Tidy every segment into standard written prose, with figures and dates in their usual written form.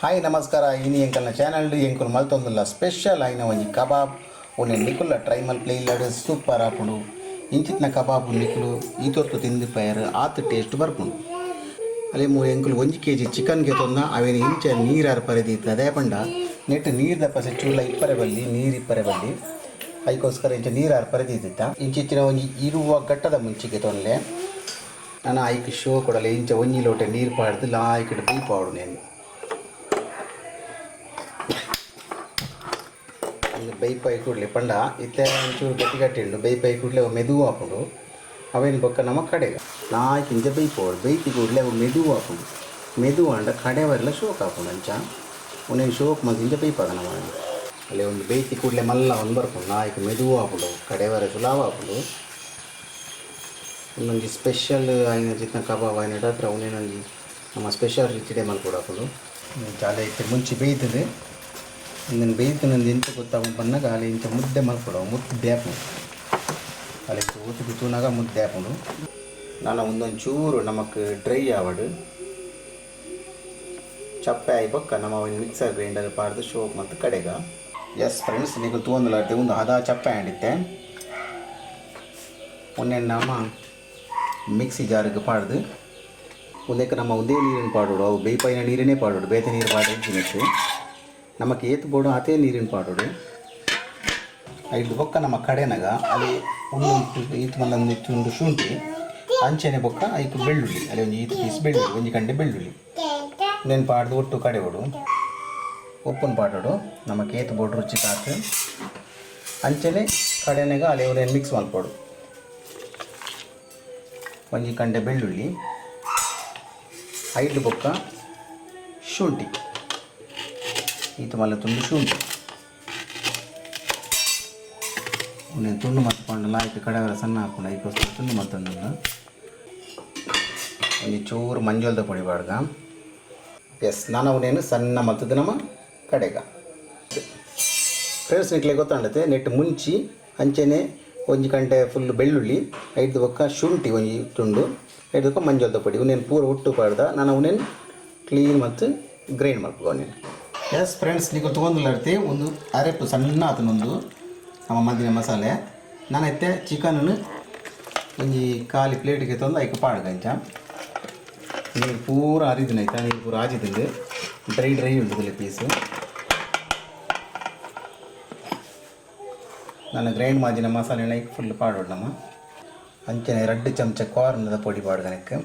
Hi ನಮಸ್ಕಾರ ಇನಿ ಎಂಕಲ್ನ channel ಎಂಕುಲು ಮಲ್ತೊಂದುಲ್ಲ ಸ್ಪೆಷಲ್ ಆಯ್ನ ಒಂಜಿ ಕಬಾಬ್ ಒನೆ ನಿಕುಲ್ಲ ಟ್ರೈ ಮಲ್ಪಲೆ ಇಲ್ಲಡ್ ಸೂಪರ್ ಆಪುಂಡು ಇಂಚಿತ್ನ ಕಬಾಬ್ ನಿಕುಲು ಈತೊತ್ತು ತಿಂದಿಪ್ಪಯರ್ ಆತ್ ಟೇಸ್ಟ್ ಬರ್ಪುಂಡು ಅಲೆ ಮೂ ಎಂಕುಲು 1 kg ಚಿಕನ್ಗೆ ತೊಂದ ಅವೇನು ಇಂಚ ನೀರಾರು ಪರೆದಿತ್ತು ಅದೇ ಪಂಡ ನೆಟ್ ನೀರು ದಪ್ಪಸೆ ಚೂಲ ಇಪ್ಪರೆ ಬಲ್ಲಿ ನೀರು ಇಪ್ಪರೆ ಬಲ್ಲಿ ಅದಕ್ಕೋಸ್ಕರ ಇಂಚ ನೀರಾರು ಪರೆದಿದ್ದ ಇಂಚಿತ್ತಿನ ಒಂಜಿ ಇರುವ ಗಟ್ಟದ ಮುಂಚಿಗೆ ತೊಂದಲೆ ನಾನು ಐಕ್ ಶೋ ಕೊಡಲೆ ಇಂಚ ಒಂಜಿ ಲೋಟ ನೀರು ಪಾಡ್ದು ಲಾಯ್ಕಡೆ ಬೈ ಪಾಡು ನೇನು ಬೈಪಾಯಿ ಕೂಡಲೇ ಪಂಡ ಇತ್ತೆ ಒಂಚೂರು ಗಟ್ಟಿಗಟ್ಟಿಂಡು ಬೈಪಾಯಿ ಕೂಡಲೇ ಅವು ಮೆದುವು ಹಾಕೊಂಡು ಅವೇನು ಬೊಕ್ಕ ನಮ್ಮ ಕಡೆಗೆ ನಾಲ್ಕು ಇಂಚ ಬೈಪೋಡು ಬೈತಿ ಕೂಡಲೇ ಅವು ಮೆದುವು ಹಾಕೊಂಡು ಮೆದುವು ಅಂಡ ಕಡೆವರೆಲ್ಲ ಶೋಕ್ ಹಾಕೊಂಡು ಅಂಚ ಒಂದೇನು ಶೋಕ್ ಮತ್ತು ಇಂಚ ಬೈಪಾಗ ನಮ್ಮ ಅಲ್ಲಿ ಒಂದು ಬೈತಿ ಕೂಡಲೇ ಮಲ್ಲ ಒಂದು ಬರ್ಕೊಂಡು ನಾಲ್ಕು ಮೆದುವು ಹಾಕೊಂಡು ಕಡೆವರೆ ಸುಲಾವ್ ಹಾಕೊಂಡು ಇನ್ನೊಂದು ಸ್ಪೆಷಲ್ ಆಯ್ನ ಚಿತ್ನ ಕಬಾಬ್ ಆಯ್ನ ಹತ್ರ ಅವನೇನೊಂದು ನಮ್ಮ ಸ್ಪೆಷಲ್ ರಿಚಿಡೆ ಮಲ್ಕೊಡು ಹಾಕೊಂಡು ಜಾಲ ಇತ್ತು ಮುಂಚೆ ಬೇಯ್ತದೆ ಇಂದನ್ನು ಬೇಯ್ತನಂದು ಎಂತ ಗೊತ್ತಾಗ ಬಂದಾಗ ಅಲ್ಲಿ ಇಂಥ ಮುದ್ದೆ ಮಲ್ಕೊಡು ಮುದ್ದೆ ಹಾಕೊಂಡು ಅಲ್ಲಿ ಊತಿಗೆ ತೂನಾಗ ಮುದ್ದೆ ಹಾಕೊಂಡು ನಾನು ಒಂದೊಂದು ಚೂರು ನಮಗೆ ಡ್ರೈ ಆವಡು ಚಪ್ಪೆ ಆಯ್ಬಕ್ಕ ನಮ್ಮ ಒಂದು ಮಿಕ್ಸರ್ ಗ್ರೈಂಡರ್ ಪಾಡ್ದು ಶೋಕ್ ಮತ್ತು ಕಡೆಗ ಎಸ್ ಫ್ರೆಂಡ್ಸ್ ನೀವು ತೂಂದಲಾಡ್ತೆ ಒಂದು ಹದ ಚಪ್ಪೆ ಆಡಿತ್ತೆ ಒಂದೇ ನಮ್ಮ ಮಿಕ್ಸಿ ಜಾರಿಗೆ ಪಾಡ್ದು ಒಂದಕ್ಕೆ ನಮ್ಮ ಒಂದೇ ನೀರಿನ ಪಾಡೋಡು ಅವು ಬೇಯ್ಪಾಯಿನ ನೀರನ್ನೇ ಪಾಡೋಡು ಬೇತೆ ನೀರು ಪಾಡು ಹೆಚ್ಚಿನಿಟ್ಟು ನಮಗೆ ಏತು ಬೋಡು ಅದೇ ನೀರಿನ ಪಾಡೋಡು ಐದು ಬೊಕ್ಕ ನಮ್ಮ ಕಡೆನಾಗ ಅಲ್ಲಿ ಒಂದು ಈತು ಮಲ್ಲೊಂದು ಇತ್ತೊಂದು ಶುಂಠಿ ಅಂಚೆನೆ ಬೊಕ್ಕ ಐದು ಬೆಳ್ಳುಳ್ಳಿ ಅಲ್ಲಿ ಒಂದು ಈತು ಪೀಸ್ ಬೆಳ್ಳುಳ್ಳಿ ಒಂದು ಗಂಟೆ ಬೆಳ್ಳುಳ್ಳಿ ನೆನ್ ಪಾಡ್ದು ಒಟ್ಟು ಕಡೆ ಓಡು ಉಪ್ಪನ್ನು ಪಾಡೋಡು ನಮಗೆ ಏತು ಬೋಡು ರುಚಿ ಕಾತು ಅಂಚೆನೆ ಕಡೆನಾಗ ಅಲ್ಲಿ ಅವರೇನು ಮಿಕ್ಸ್ ಮಾಡ್ಕೊಡು ಒಂದು ಗಂಟೆ ಬೆಳ್ಳುಳ್ಳಿ ಐದು ಬೊಕ್ಕ ಶುಂಠಿ ಈತ ಮಲ್ಲ ತುಂಡು ಶುಂಠಿ ಅವನೇನು ತುಂಡು ಮತ್ಕೊಂಡು ಲಾಯ್ಕೆ ಕಡೆವರ ಸಣ್ಣ ಹಾಕೊಂಡು ಅದಕ್ಕೋಸ್ಕರ ತುಂಡು ಮತ್ತೊಂದಲ್ಲ ಒಂದು ಚೂರು ಮಂಜೋಲ್ದ ಪುಡಿ ಬಾಡ್ಗ ಎಸ್ ನಾನು ಅವನೇನು ಸಣ್ಣ ಮತ್ತದ ನಮ್ಮ ಕಡೆಗ ಫ್ರೆಂಡ್ಸ್ ನಿಕ್ಲೆ ಗೊತ್ತಾಂಡತೆ ನೆಟ್ ಮುಂಚಿ ಅಂಚೆನೆ ಒಂದು ಗಂಟೆ ಫುಲ್ ಬೆಳ್ಳುಳ್ಳಿ ಐದು ಬೊಕ್ಕ ಶುಂಠಿ ಒಂದು ತುಂಡು ಐದು ಬೊಕ್ಕ ಮಂಜೋಲ್ದ ಪುಡಿ ಅವನೇನು ಪೂರ ಉಟ್ಟು ಪಾಡ್ದ ನಾನು ಅವನೇನು ಕ್ಲೀನ್ ಮತ್ತು ಗ್ರೈಂಡ್ ಮಾಡ್ಕೊ ಅವನೇನು ಎಸ್ ಫ್ರೆಂಡ್ಸ್ ನೀವು ತೊಗೊಂಡಿರ್ತಿ ಒಂದು ಅರೆಪ್ಪು ಸಣ್ಣ ಆತನೊಂದು ನಮ್ಮ ಮದ್ದಿನ ಮಸಾಲೆ ನಾನು ಐತೆ ಚಿಕನನ್ನು ಒಂದು ಖಾಲಿ ಪ್ಲೇಟಿಗೆ ತಂದು ಐಕೆ ಪಾಡ್ಗಂಚ ನೀರು ಪೂರ ಹರಿದಿನೈತೆ ನೀರು ಪೂರ ಆಜಿದಂಗೆ ಡ್ರೈ ಉಂಟದಲ್ಲಿ ಪೀಸು ನಾನು ಗ್ರೈಂಡ್ ಮಾಡಿನ ಮಸಾಲೆನ ಐಕೆ ಫುಲ್ ಪಾಡೋಡು ನಮ್ಮ ಅಂಚನೆ 2 ಚಮಚ ಕಾರ್ನದ ಪೊಡಿ ಪಾಡ್ಗನಕ್ಕೆ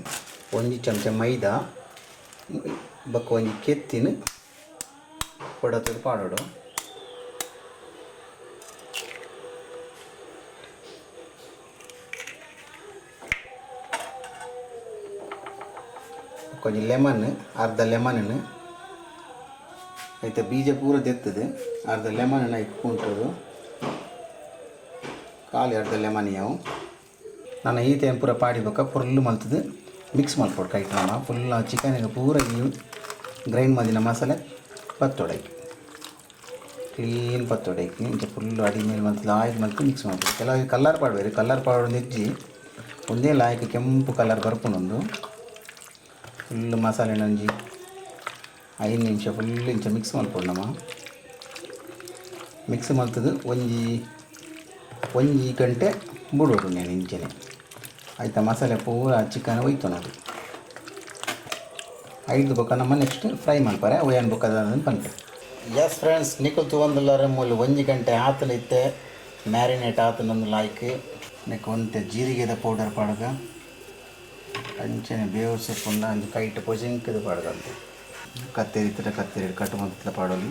1 ಚಮಚ ಮೈದಾ ಬಕ್ಕ ಒಂದು ಕೆತ್ತಿನ ಕೊಡತದು ಪಾಡೋಡು ಕೊಂಚ ಲೆಮನ್ ಅರ್ಧ ಲೆಮನನ್ನು ಐತೆ ಬೀಜ ಪೂರ ತೆತ್ತದು ಅರ್ಧ ಲೆಮನನ್ನು ಇಟ್ಕೊಂಟದು ಖಾಲಿ ಅರ್ಧ ಲೆಮನ್ ಯಾವು ನಾನು ಈತೇನು ಪೂರ ಪಾಡಿಬೇಕ ಫುಲ್ಲು ಮಲ್ತದು ಮಿಕ್ಸ್ ಮಾಡ್ಕೊಡು ಕೈಟ್ ನಮ್ಮ ಫುಲ್ ಚಿಕನಿಗೆ ಪೂರ ಗ್ರೈಂಡ್ ಮಾಡಿನ ಮಸಾಲೆ ಪತ್ತೊಡೈಕಿ ಕ್ಲೀನ್ ಪತ್ತೊಡೈಕಿ ಇಂಚ ಫುಲ್ಲು ಅಡಿ ಮೇಲೆ ಮತ್ತು ಲಾಯ್ಕ್ ಮತ್ತು ಮಿಕ್ಸ್ ಮಾಡ್ಬೋದು ಕೆಲವು ಕಲ್ಲರ್ ಪಾಡ್ಬೇರಿ ಕಲ್ಲರ್ ಪೌಡರ್ ನೆಜ್ಜಿ ಒಂದೇ ಲಾಯ್ಕ್ ಕೆಂಪು ಕಲರ್ ಬರ್ಕೊಂಡೊಂದು ಫುಲ್ಲು ಮಸಾಲೆ ನಂಜಿ 5 ನಿಮಿಷ ಫುಲ್ ಇಂಚ ಮಿಕ್ಸ್ ಮಾಡ್ಕೊಂಡು ನಮ್ಮ ಮಿಕ್ಸ್ ಮಾಡ್ತದು ಒಂಜಿ ಗಂಟೆ ಬಿಡೋದು నేను ಇಂಚನೆ ಆಯ್ತಾ ಮಸಾಲೆ ಪೂರ ಚಿಕನ್ ಹೋಯ್ತು ನೋಡಿ 5 ಬೊಕ್ಕ ನಮ್ಮ ನೆಕ್ಸ್ಟ್ ಫ್ರೈ ಮಾಡ್ತಾರೆ ಅವು ಏನು ಬೊಕ್ಕ ಅದನ್ನು ಪಂಪೆ ಎಸ್ ಫ್ರೆಂಡ್ಸ್ ನಿಕಲ್ ತೊಗೊಂದಿಲ್ಲಾರ ಮೂಲ 1 ಗಂಟೆ ಆತಲೈತೆ ಮ್ಯಾರಿನೇಟ್ ಆತನೊಂದು ಲಾಯ್ಕೆ ನೆಕ್ ಒಂತೆ ಜೀರಿಗೆದ ಪೌಡರ್ ಪಾಡ್ಗ ಅಂಚನೆ ಬೇವು ಸೊಪ್ಪುಂಡ ಒಂದು ಕೈಟ್ ಪೊಜಿಂಕದ ಪಾಡ್ಗಂತೆ ಕತ್ತೇರಿ ಕಟ್ಟು ಮಂತಲ ಪಾಡೋಲಿ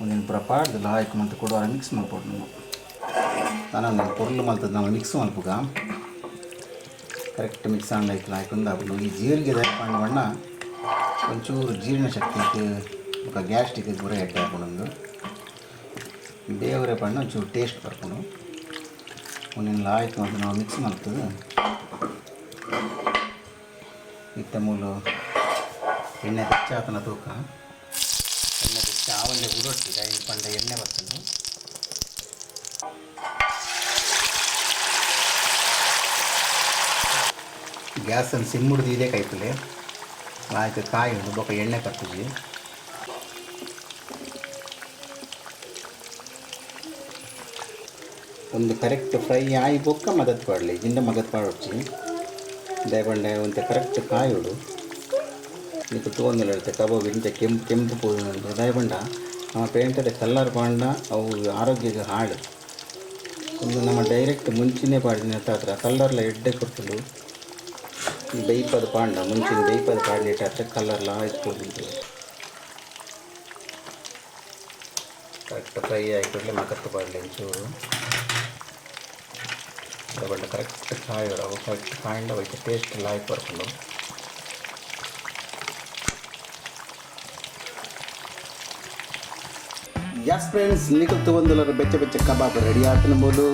ಒಂದಿನ ಪೂರ ಪಾಡ್ದು ಲಾಯ್ಕ್ ಮತ್ತು ಕೊಡುವ ಮಿಕ್ಸ್ ಮಾಡ್ಕೊಡು ನಾನು ಪೊರ್ಲು ಮಲ್ತದ್ದು ನಾವು ಮಿಕ್ಸ್ ಮಲ್ಪುಗ ಕರೆಕ್ಟ್ ಮಿಕ್ಸ್ ಆಂಡ್ಲೈಕ್ ಲಾಯ್ಕೊಂಡು ಹಾಕೊಂಡು ಈ ಜೀರಿಗೆ ಹಾಕೊಂಡು ಬಣ್ಣ ಒಂಚೂರು ಜೀರ್ಣ ಶಕ್ತಿಗೆ ఒక ಗ್ಯಾಸ್ಟ್ರಿಕ್ ಪೂರ ಎಡ್ಡೆ ಹಾಕೊಂಡು ಬೇವರೆ ಬಣ್ಣ ಒಂಚೂರು ಟೇಸ್ಟ್ ಬರ್ಕೊಂಡು ಒಂದಿನ ಲಾಯ್ಕ್ ಮತ್ತು ನಾವು ಮಿಕ್ಸ್ ಮಾಡ್ತದೆ ಇತ್ತ ಮೂಲು ಎಣ್ಣೆ ಹೆಚ್ಚು ಆತನ ತೂಕ ಎಣ್ಣೆ ಹೆಚ್ಚು ಆವಂಡೆ ಉಡೊಟ್ಟಿಗೆ 5 ಪಂಡ ಎಣ್ಣೆ ಬರ್ತದೆ ಗ್ಯಾಸನ್ನು ಸಿಮ್ ಹಿಡಿದು ಇದೇ ಕಾಯ್ತದೆ ಆಯ್ತು ಕಾಯಿ ಉಂಡು ಬೊಕ ಎಣ್ಣೆ ಕತ್ತುಜಿ ಒಂದು ಕರೆಕ್ಟ್ ಫ್ರೈ ಆಯಿ ಬೊಕ್ಕ ಮದತ್ ಪಾಡಲಿ ಜಿಂದ ಮಗತ್ ಪಾಡೊಚ್ಚಿ ದಯಪಂಡೆ ಒಂತೆ ಕರೆಕ್ಟ್ ಕಾಯುಡು నీకు ತೋಂದುಲ ಇರುತ್ತೆ ಕಬಾಬ್ ಇಂಚ ಕೆಂಪು ಕೆಂಪು ಪೋದು ದಯಪಂಡ ಪೇಂಟದ ಕಲ್ಲರ್ ಪಾಂಡ ಅವು ಆರೋಗ್ಯಕ್ಕೆ ಹಾಳು ಒಂದು ನಮ್ಮ ಡೈರೆಕ್ಟ್ ಮುಂಚಿನೇ ಪಾಡಿನ ಹತ್ರ ಕಲ್ಲರ್ಲ ಎಡ್ಡೆ ಕೊಟ್ಟಲು ಬೇಯ್ಪದ ಪಾಂಡ ಮುಂಚಿನ ಬೇಯ್ಪದ ಪಾಡ್ಲಿಟ್ಟು ಹತ್ರ ಕಲ್ಲರ್ಲ ಆಯ್ತು ಕರೆಕ್ಟ್ ಫ್ರೈ ಆಯ್ಕೊಡ್ಲೆ ಮಕತ್ತು ಪಾಡಲಿ ಒಂಚೂರು ದಯಪಂಡ ಕರೆಕ್ಟ್ ಕಾಯೋಡು ಅವು ಕರೆಕ್ಟ್ ಕಾಯಿಂದ ಹೋಯ್ತು ಟೇಸ್ಟ್ ಎಲ್ಲ ಆಯ್ತು ಬರ್ಕೊಂಡು ಯಸ್ ಫ್ರೆಂಡ್ಸ್ ನಿಖಿಲ್ ತಗೊಂಡುಲರ ಬೆಚ್ಚ ಬೆಚ್ಚ kebab ready ಆತನಬಹುದು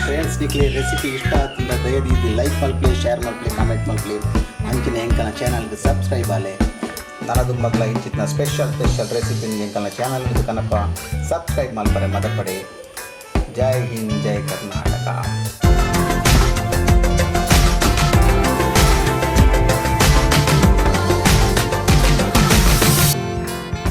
friends Nikhil recipe ಇಷ್ಟ ಆತಂದ ದಯವಿಟ್ಟು ಲೈಕ್ ಮಲ್ಪ್ಲಿ ಶೇರ್ ಮಲ್ಪ್ಲಿ ಕಾಮೆಂಟ್ ಮಲ್ಪ್ಲಿ ಅಂಚಿನ ಎಂಕನ ಚಾನಲ್ಗೆ ಸಬ್ಸ್ಕ್ರೈಬ್ ಆಲೆ ನನದು ಮಗ್ಲ ಇಂಚಿನ ಸ್ಪೆಷಲ್ ರೆಸಿಪಿ ಎಂಕನ ಚಾನಲ್ಗೆ ಕನಪ ಸಬ್ಸ್ಕ್ರೈಬ್ ಮಲ್ಪರೆ ಮದಪಡೆ ಜೈ ಹಿಂದ್ ಜೈ ಕರ್ನಾಟಕ.